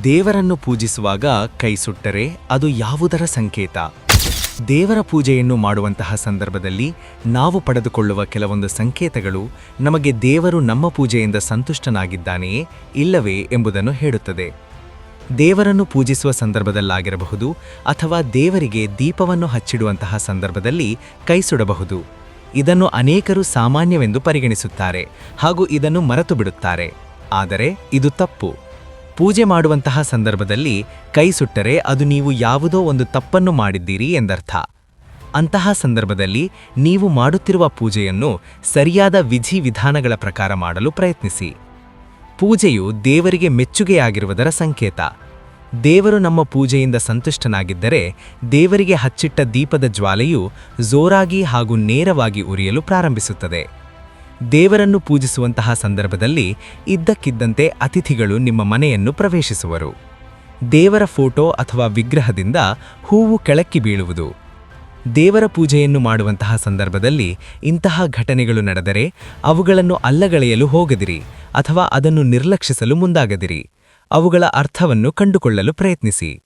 ದೇವರನ್ನು ಪೂಜಿಸುವಾಗ ಕೈ ಸುಟ್ಟರೆ ಅದು ಯಾವುದರ ಸಂಕೇತ? ದೇವರ ಪೂಜೆಯನ್ನು ಮಾಡುವಂತಹ ಸಂದರ್ಭದಲ್ಲಿ ನಾವು ಪಡೆದುಕೊಳ್ಳುವ ಕೆಲವೊಂದು ಸಂಕೇತಗಳು ನಮಗೆ ದೇವರು ನಮ್ಮ ಪೂಜೆಯಿಂದ ಸಂತುಷ್ಟನಾಗಿದ್ದಾನೆಯೇ ಇಲ್ಲವೇ ಎಂಬುದನ್ನು ಹೇಳುತ್ತದೆ. ದೇವರನ್ನು ಪೂಜಿಸುವ ಸಂದರ್ಭದಲ್ಲಾಗಿರಬಹುದು ಅಥವಾ ದೇವರಿಗೆ ದೀಪವನ್ನು ಹಚ್ಚಿಡುವಂತಹ ಸಂದರ್ಭದಲ್ಲಿ ಕೈ ಸುಡಬಹುದು. ಇದನ್ನು ಅನೇಕರು ಸಾಮಾನ್ಯವೆಂದು ಪರಿಗಣಿಸುತ್ತಾರೆ ಹಾಗೂ ಇದನ್ನು ಮರೆತು ಬಿಡುತ್ತಾರೆ. ಆದರೆ ಇದು ತಪ್ಪು. ಪೂಜೆ ಮಾಡುವಂತಹ ಸಂದರ್ಭದಲ್ಲಿ ಕೈ ಸುಟ್ಟರೆ ಅದು ನೀವು ಯಾವುದೋ ಒಂದು ತಪ್ಪನ್ನು ಮಾಡಿದ್ದೀರಿ ಎಂದರ್ಥ. ಅಂತಹ ಸಂದರ್ಭದಲ್ಲಿ ನೀವು ಮಾಡುತ್ತಿರುವ ಪೂಜೆಯನ್ನು ಸರಿಯಾದ ವಿಧಿವಿಧಾನಗಳ ಪ್ರಕಾರ ಮಾಡಲು ಪ್ರಯತ್ನಿಸಿ. ಪೂಜೆಯು ದೇವರಿಗೆ ಮೆಚ್ಚುಗೆಯಾಗಿರುವುದರ ಸಂಕೇತ. ದೇವರು ನಮ್ಮ ಪೂಜೆಯಿಂದ ಸಂತುಷ್ಟನಾಗಿದ್ದರೆ ದೇವರಿಗೆ ಹಚ್ಚಿಟ್ಟ ದೀಪದ ಜ್ವಾಲೆಯು ಜೋರಾಗಿ ಹಾಗೂ ನೇರವಾಗಿ ಉರಿಯಲು ಪ್ರಾರಂಭಿಸುತ್ತದೆ. ದೇವರನ್ನು ಪೂಜಿಸುವಂತಹ ಸಂದರ್ಭದಲ್ಲಿ ಇದ್ದಕ್ಕಿದ್ದಂತೆ ಅತಿಥಿಗಳು ನಿಮ್ಮ ಮನೆಯನ್ನು ಪ್ರವೇಶಿಸುವರು. ದೇವರ ಫೋಟೋ ಅಥವಾ ವಿಗ್ರಹದಿಂದ ಹೂವು ಕೆಳಕ್ಕಿ ಬೀಳುವುದು. ದೇವರ ಪೂಜೆಯನ್ನು ಮಾಡುವಂತಹ ಸಂದರ್ಭದಲ್ಲಿ ಇಂತಹ ಘಟನೆಗಳು ನಡೆದರೆ ಅವುಗಳನ್ನು ಅಲ್ಲಗಳೆಯಲು ಹೋಗದಿರಿ ಅಥವಾ ಅದನ್ನು ನಿರ್ಲಕ್ಷಿಸಲು ಮುಂದಾಗದಿರಿ. ಅವುಗಳ ಅರ್ಥವನ್ನು ಕಂಡುಕೊಳ್ಳಲು ಪ್ರಯತ್ನಿಸಿ.